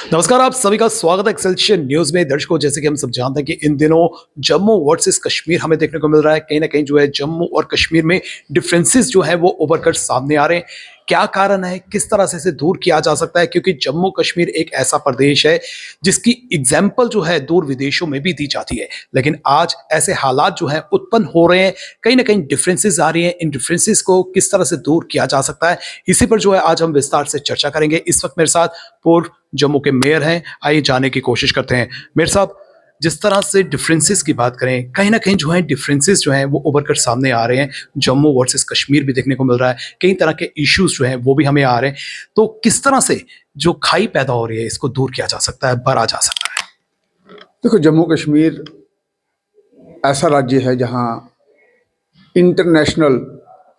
नमस्कार, आप सभी का स्वागत है एक्सेलशियर न्यूज में। दर्शकों, जैसे कि हम सब जानते हैं कि इन दिनों जम्मू वर्सेस कश्मीर हमें देखने को मिल रहा है। कहीं ना कहीं जो है जम्मू और कश्मीर में डिफरेंसेस जो है वो उभर कर सामने आ रहे हैं। क्या कारण है, किस तरह से इसे दूर किया जा सकता है, क्योंकि जम्मू कश्मीर एक ऐसा प्रदेश है जिसकी एग्जाम्पल जो है दूर विदेशों में भी दी जाती है। लेकिन आज ऐसे हालात जो है उत्पन्न हो रहे हैं, कहीं ना कहीं डिफरेंसेस आ रही हैं। इन डिफरेंसेस को किस तरह से दूर किया जा सकता है, इसी पर जो है आज हम विस्तार से चर्चा करेंगे। इस वक्त मेरे साथ पूर्व जम्मू के मेयर हैं, आइए जानने की कोशिश करते हैं। मेयर साहब, जिस तरह से डिफरेंसेस की बात करें, कहीं ना कहीं जो है डिफरेंसेस जो हैं वो उभर कर सामने आ रहे हैं। जम्मू वर्सेस कश्मीर भी देखने को मिल रहा है, कई तरह के इश्यूज जो हैं वो भी हमें आ रहे हैं। तो किस तरह से जो खाई पैदा हो रही है इसको दूर किया जा सकता है, भरा जा सकता है? देखो, जम्मू कश्मीर ऐसा राज्य है जहाँ इंटरनेशनल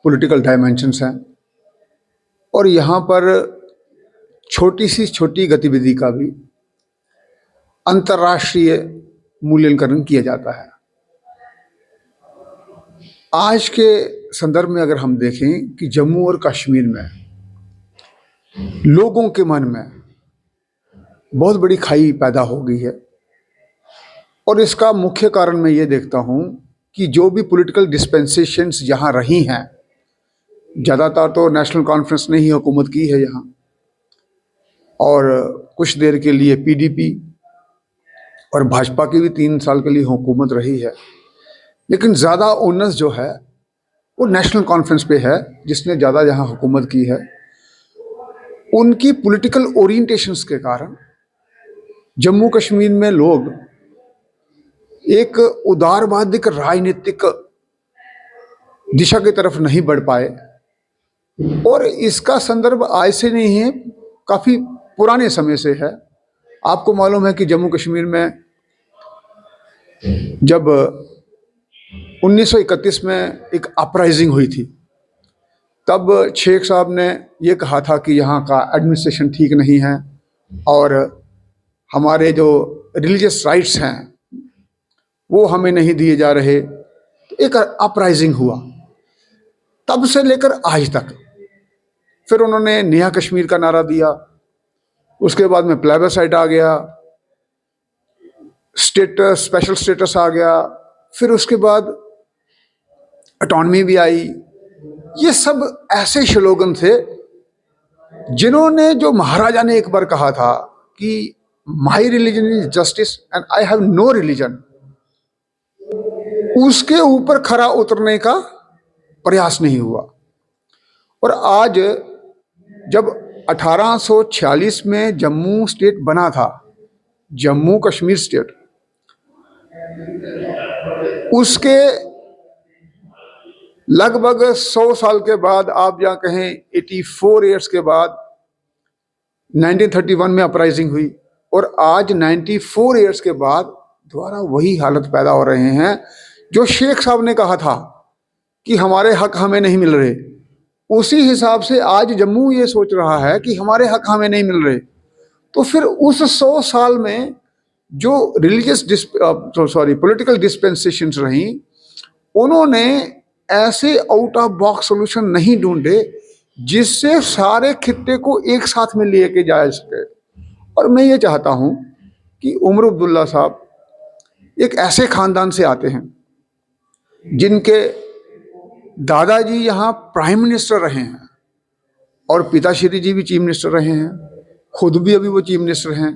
पॉलिटिकल डायमेंशंस हैं और यहाँ पर छोटी सी छोटी गतिविधि का भी अंतर्राष्ट्रीय मूल्यांकन किया जाता है। आज के संदर्भ में अगर हम देखें कि जम्मू और कश्मीर में लोगों के मन में बहुत बड़ी खाई पैदा हो गई है और इसका मुख्य कारण मैं ये देखता हूँ कि जो भी पॉलिटिकल डिस्पेंसेशंस यहाँ रही हैं, ज़्यादातर तो नेशनल कॉन्फ्रेंस ने ही हुकूमत की है यहाँ, और कुछ देर के लिए पीडीपी और भाजपा की भी 3 साल के लिए हुकूमत रही है। लेकिन ज़्यादा ओनस जो है वो नेशनल कॉन्फ्रेंस पे है, जिसने ज़्यादा यहाँ हुकूमत की है। उनकी पॉलिटिकल ओरिएंटेशंस के कारण जम्मू कश्मीर में लोग एक उदारवादिक राजनीतिक दिशा की तरफ नहीं बढ़ पाए। और इसका संदर्भ आज से नहीं है, काफ़ी पुराने समय से है। आपको मालूम है कि जम्मू कश्मीर में जब 1931 में एक अपराइजिंग हुई थी, तब शेख साहब ने ये कहा था कि यहाँ का एडमिनिस्ट्रेशन ठीक नहीं है और हमारे जो रिलीजियस राइट्स हैं वो हमें नहीं दिए जा रहे। तो एक अपराइजिंग हुआ, तब से लेकर आज तक। फिर उन्होंने नया कश्मीर का नारा दिया, उसके बाद में प्लेबसाइट आ गया, स्टेटस, स्पेशल स्टेटस आ गया, फिर उसके बाद ऑटोनॉमी भी आई। ये सब ऐसे स्लोगन थे जिन्होंने, जो महाराजा ने एक बार कहा था कि my religion is justice and I have no religion, उसके ऊपर खरा उतरने का प्रयास नहीं हुआ। और आज जब 1846 में जम्मू स्टेट बना था, जम्मू कश्मीर स्टेट, उसके लगभग 100 साल के बाद, आप या कहें 84 ईयर्स के बाद 1931 में अपराइजिंग हुई, और आज 94 ईयर्स के बाद दोबारा वही हालत पैदा हो रहे हैं जो शेख साहब ने कहा था कि हमारे हक हमें नहीं मिल रहे। उसी हिसाब से आज जम्मू ये सोच रहा है कि हमारे हक हमें नहीं मिल रहे। तो फिर उस 100 साल में जो रिलीजियस पॉलिटिकल डिस्पेंसेशंस रहीं, उन्होंने ऐसे आउट ऑफ बॉक्स सॉल्यूशन नहीं ढूंढे जिससे सारे खित्ते को एक साथ में लेके जा सके। और मैं ये चाहता हूँ कि उमर अब्दुल्ला साहब एक ऐसे खानदान से आते हैं जिनके दादाजी यहाँ प्राइम मिनिस्टर रहे हैं और पिताश्री जी भी चीफ मिनिस्टर रहे हैं, खुद भी अभी वो चीफ मिनिस्टर हैं।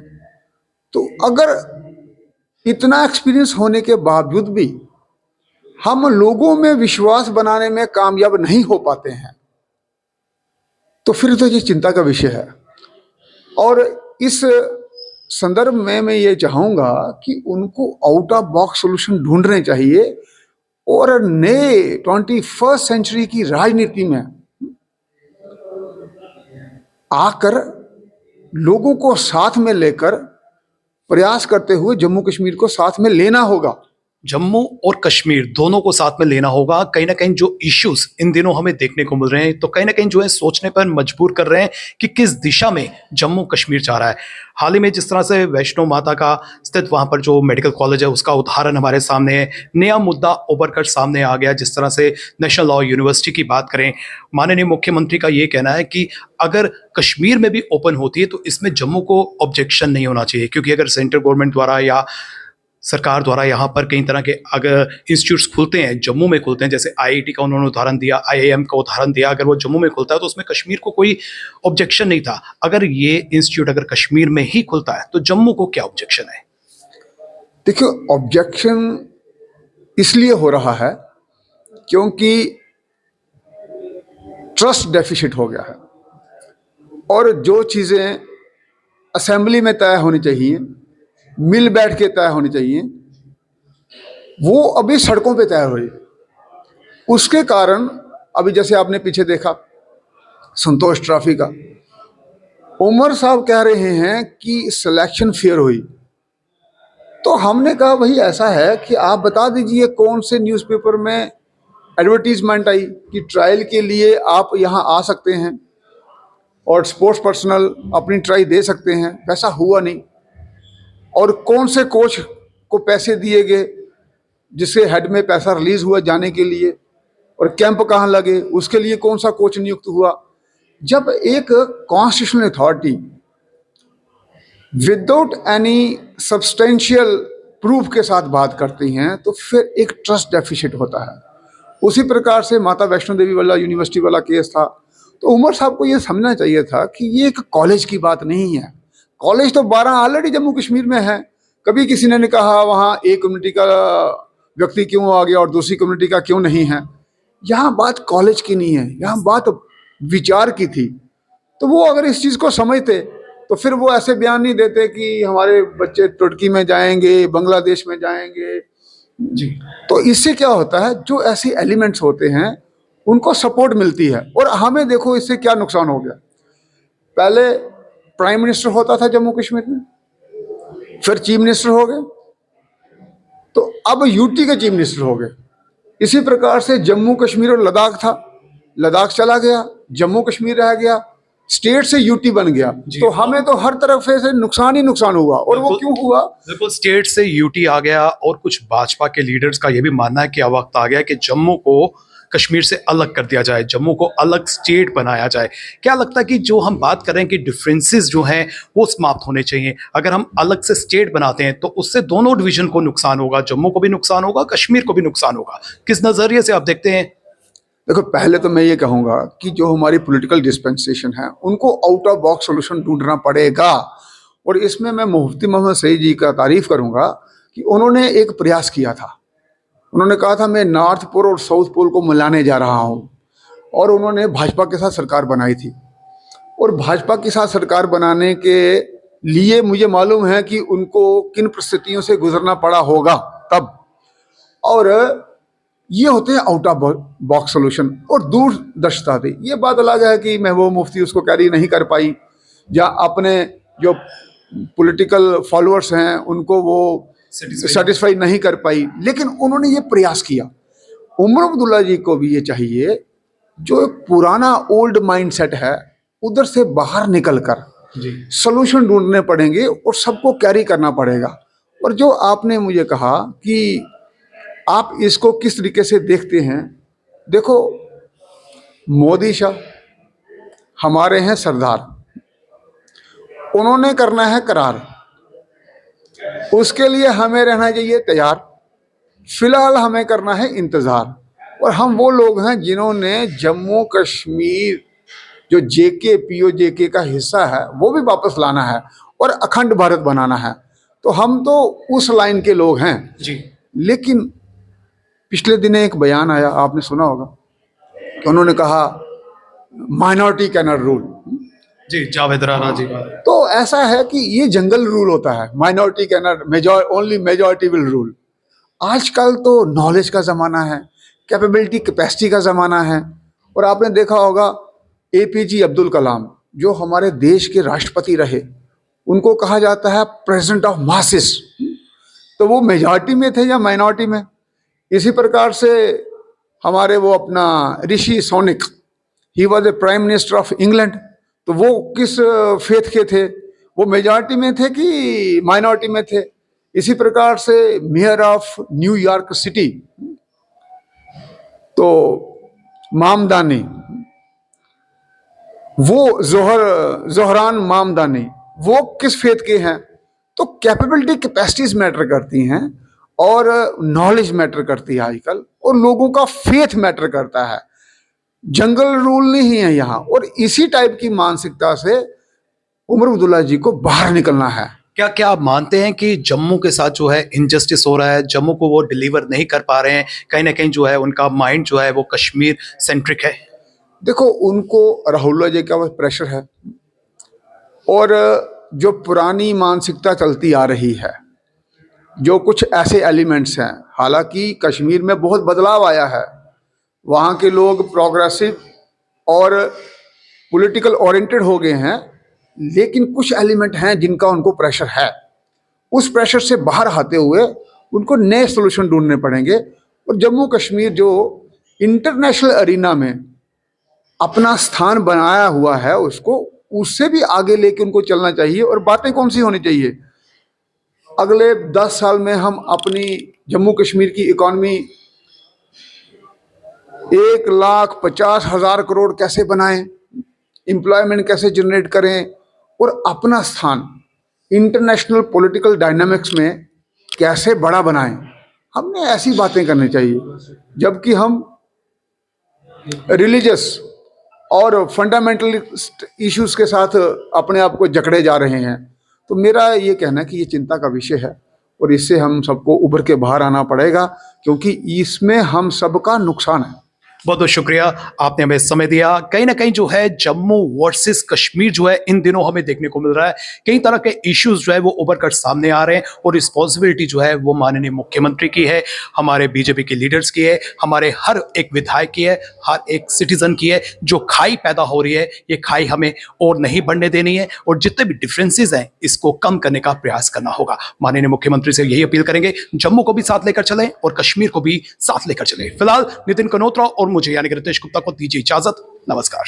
तो अगर इतना एक्सपीरियंस होने के बावजूद भी हम लोगों में विश्वास बनाने में कामयाब नहीं हो पाते हैं, तो फिर तो ये चिंता का विषय है। और इस संदर्भ में मैं ये चाहूँगा कि उनको आउट ऑफ बॉक्स सॉल्यूशन ढूंढने चाहिए और नए 21st सेंचुरी की राजनीति में आकर लोगों को साथ में लेकर प्रयास करते हुए जम्मू कश्मीर को साथ में लेना होगा। जम्मू और कश्मीर दोनों को साथ में लेना होगा। कहीं ना कहीं जो इश्यूज इन दिनों हमें देखने को मिल रहे हैं तो कहीं ना कहीं जो है सोचने पर मजबूर कर रहे हैं कि किस दिशा में जम्मू कश्मीर जा रहा है। हाल ही में जिस तरह से वैष्णो माता का स्थित वहां पर जो मेडिकल कॉलेज है उसका उदाहरण हमारे सामने है, नया मुद्दा उभर कर सामने आ गया। जिस तरह से नेशनल लॉ यूनिवर्सिटी की बात करें, माननीय मुख्यमंत्री का ये कहना है कि अगर कश्मीर में भी ओपन होती है तो इसमें जम्मू को ऑब्जेक्शन नहीं होना चाहिए, क्योंकि अगर सेंट्रल गवर्नमेंट द्वारा या सरकार द्वारा यहाँ पर कई तरह के अगर इंस्टीट्यूट्स खुलते हैं, जम्मू में खुलते हैं, जैसे आईआईटी का उन्होंने उदाहरण दिया, आईआईएम का उदाहरण दिया, अगर वो जम्मू में खुलता है तो उसमें कश्मीर को कोई ऑब्जेक्शन नहीं था। अगर ये इंस्टीट्यूट अगर कश्मीर में ही खुलता है तो जम्मू को क्या ऑब्जेक्शन है? देखिए, ऑब्जेक्शन इसलिए हो रहा है क्योंकि ट्रस्ट डेफिसिट हो गया है और जो चीज़ें असेंबली में तय होनी चाहिए, मिल बैठ के तय होनी चाहिए, वो अभी सड़कों पे तय हो रही। उसके कारण अभी जैसे आपने पीछे देखा संतोष ट्रॉफी का, उमर साहब कह रहे हैं कि सिलेक्शन फेयर हुई। तो हमने कहा भाई ऐसा है कि आप बता दीजिए कौन से न्यूज़पेपर में एडवर्टीजमेंट आई कि ट्रायल के लिए आप यहाँ आ सकते हैं और स्पोर्ट्स पर्सनल अपनी ट्राई दे सकते हैं। वैसा हुआ नहीं। और कौन से कोच को पैसे दिए गए जिससे हेड में पैसा रिलीज हुआ जाने के लिए, और कैंप कहाँ लगे, उसके लिए कौन सा कोच नियुक्त हुआ। जब एक constitutional authority without any substantial proof के साथ बात करती हैं तो फिर एक ट्रस्ट डेफिसिट होता है। उसी प्रकार से माता वैष्णो देवी वाला यूनिवर्सिटी वाला केस था। तो उमर साहब को ये समझना चाहिए था कि ये एक कॉलेज की बात नहीं है। कॉलेज तो 12 ऑलरेडी जम्मू कश्मीर में है। कभी किसी ने कहा वहाँ एक कम्युनिटी का व्यक्ति क्यों आ गया और दूसरी कम्युनिटी का क्यों नहीं है। यहाँ बात कॉलेज की नहीं है, यहाँ बात विचार की थी। तो वो अगर इस चीज़ को समझते तो फिर वो ऐसे बयान नहीं देते कि हमारे बच्चे तुर्की में जाएंगे, बांग्लादेश में जाएंगे जी। तो इससे क्या होता है, जो ऐसे एलिमेंट्स होते हैं उनको सपोर्ट मिलती है। और हमें देखो इससे क्या नुकसान हो गया। पहले प्राइम मिनिस्टर होता था जम्मू कश्मीर में, फिर चीफ मिनिस्टर हो गए, तो अब यूटी के चीफ मिनिस्टर हो गए। इसी प्रकार से जम्मू कश्मीर और लद्दाख था, लद्दाख चला गया, जम्मू कश्मीर रह गया, स्टेट से यूटी बन गया। तो हमें तो हर तरफ से नुकसान ही नुकसान हुआ। और वो क्यों हुआ? देखो, स्टेट से यूटी आ गया और कुछ भाजपा के लीडर्स का ये भी मानना है कि अब वक्त आ गया कि जम्मू को कश्मीर से अलग कर दिया जाए, जम्मू को अलग स्टेट बनाया जाए। क्या लगता है कि जो हम बात कर रहे हैं कि डिफरेंसेस जो हैं वो समाप्त होने चाहिए। अगर हम अलग से स्टेट बनाते हैं तो उससे दोनों डिवीजन को नुकसान होगा, जम्मू को भी नुकसान होगा, कश्मीर को भी नुकसान होगा। किस नजरिए से आप देखते हैं? देखो, पहले तो मैं ये कहूँगा कि जो हमारी पॉलिटिकल डिस्पेंसेशन है उनको आउट ऑफ बॉक्स सोल्यूशन ढूंढना पड़ेगा। और इसमें मैं मुफ्ती मोहम्मद सईद जी का तारीफ करूँगा कि उन्होंने एक प्रयास किया था। उन्होंने कहा था मैं नॉर्थ पोल और साउथ पोल को मिलाने जा रहा हूँ, और उन्होंने भाजपा के साथ सरकार बनाई थी। और भाजपा के साथ सरकार बनाने के लिए मुझे मालूम है कि उनको किन परिस्थितियों से गुजरना पड़ा होगा तब। और ये होते हैं आउट ऑफ बॉक्स सोल्यूशन और दूरदर्शिता थी। ये बात अलग है कि महबूब मुफ्ती उसको कैरी नहीं कर पाई, या अपने जो पॉलिटिकल फॉलोअर्स हैं उनको वो सेटिस्फाई नहीं कर पाई, लेकिन उन्होंने ये प्रयास किया। उमर अब्दुल्ला जी को भी ये चाहिए, जो पुराना ओल्ड माइंडसेट है उधर से बाहर निकल कर सोल्यूशन ढूंढने पड़ेंगे और सबको कैरी करना पड़ेगा। और जो आपने मुझे कहा कि आप इसको किस तरीके से देखते हैं, देखो मोदी शाह हमारे हैं सरदार, उन्होंने करना है करार, उसके लिए हमें रहना चाहिए तैयार। फिलहाल हमें करना है इंतज़ार। और हम वो लोग हैं जिन्होंने जम्मू कश्मीर जो जेके पीओजेके का हिस्सा है वो भी वापस लाना है और अखंड भारत बनाना है। तो हम तो उस लाइन के लोग हैं जी। लेकिन पिछले दिन एक बयान आया, आपने सुना होगा, तो उन्होंने कहा माइनॉरिटी कैन नॉट रूल जी, जावेद राणा जी का। तो ऐसा है कि ये जंगल रूल होता है, minority can not, only majority will rule. आजकल तो नॉलेज का ज़माना है, कैपेबिलिटी कैपेसिटी का ज़माना है। और आपने देखा होगा एपीजे अब्दुल कलाम जो हमारे देश के राष्ट्रपति रहे, उनको कहा जाता है प्रेसिडेंट ऑफ मासेस। तो तो वो मेजॉरिटी में थे या माइनॉरिटी में। इसी प्रकार से हमारे वो अपना Rishi Sunak, he was a prime minister of England, तो वो किस फेथ के थे, वो मेजॉरिटी में थे कि माइनॉरिटी में थे। इसी प्रकार से मेयर ऑफ न्यूयॉर्क सिटी, तो मामदानी, वो जोहरान मामदानी, वो किस फेथ के हैं। तो कैपेबिलिटी, कैपेसिटीज मैटर करती हैं और नॉलेज मैटर करती है आजकल, और लोगों का फेथ मैटर करता है। जंगल रूल नहीं है यहाँ। और इसी टाइप की मानसिकता से उमर अब्दुल्ला जी को बाहर निकलना है। क्या क्या आप मानते हैं कि जम्मू के साथ जो है इनजस्टिस हो रहा है, जम्मू को वो डिलीवर नहीं कर पा रहे हैं, कहीं ना कहीं जो है उनका माइंड जो है वो कश्मीर सेंट्रिक है? देखो, उनको राहुल जी का प्रेशर है, और जो पुरानी मानसिकता चलती आ रही है, जो कुछ ऐसे एलिमेंट्स हैं, हालांकि कश्मीर में बहुत बदलाव आया है, वहाँ के लोग प्रोग्रेसिव और पॉलिटिकल ओरिएंटेड हो गए हैं, लेकिन कुछ एलिमेंट हैं जिनका उनको प्रेशर है। उस प्रेशर से बाहर आते हुए उनको नए सोल्यूशन ढूंढने पड़ेंगे। और जम्मू कश्मीर जो इंटरनेशनल अरीना में अपना स्थान बनाया हुआ है, उसको उससे भी आगे लेके उनको चलना चाहिए। और बातें कौन सी होनी चाहिए, अगले 10 साल में हम अपनी जम्मू कश्मीर की इकॉनमी 1,50,000 करोड़ कैसे बनाएं, एम्प्लॉयमेंट कैसे जनरेट करें, और अपना स्थान इंटरनेशनल पॉलिटिकल डायनामिक्स में कैसे बड़ा बनाएं। हमने ऐसी बातें करनी चाहिए, जबकि हम रिलीजियस और फंडामेंटलिस्ट इश्यूज के साथ अपने आप को जकड़े जा रहे हैं। तो मेरा ये कहना है कि ये चिंता का विषय है, और इससे हम सबको उभर के बाहर आना पड़ेगा, क्योंकि इसमें हम सबका नुकसान है। बहुत बहुत शुक्रिया, आपने हमें समय दिया। कहीं ना कहीं जो है जम्मू वर्सेस कश्मीर जो है इन दिनों हमें देखने को मिल रहा है, कई तरह के इश्यूज जो है वो उभर कर सामने आ रहे हैं, और रिस्पॉन्सिबिलिटी जो है वो माननीय मुख्यमंत्री की है, हमारे बीजेपी के लीडर्स की है, हमारे हर एक विधायक की है, हर एक सिटीजन की है। जो खाई पैदा हो रही है, ये खाई हमें और नहीं बढ़ने देनी है, और जितने भी डिफरेंसेस हैं इसको कम करने का प्रयास करना होगा। माननीय मुख्यमंत्री से यही अपील करेंगे, जम्मू को भी साथ लेकर चलें और कश्मीर को भी साथ लेकर चलें। फिलहाल नितिन कनोत्रा और मुझे यानी कि रितेश गुप्ता को दीजिए इजाजत। नमस्कार।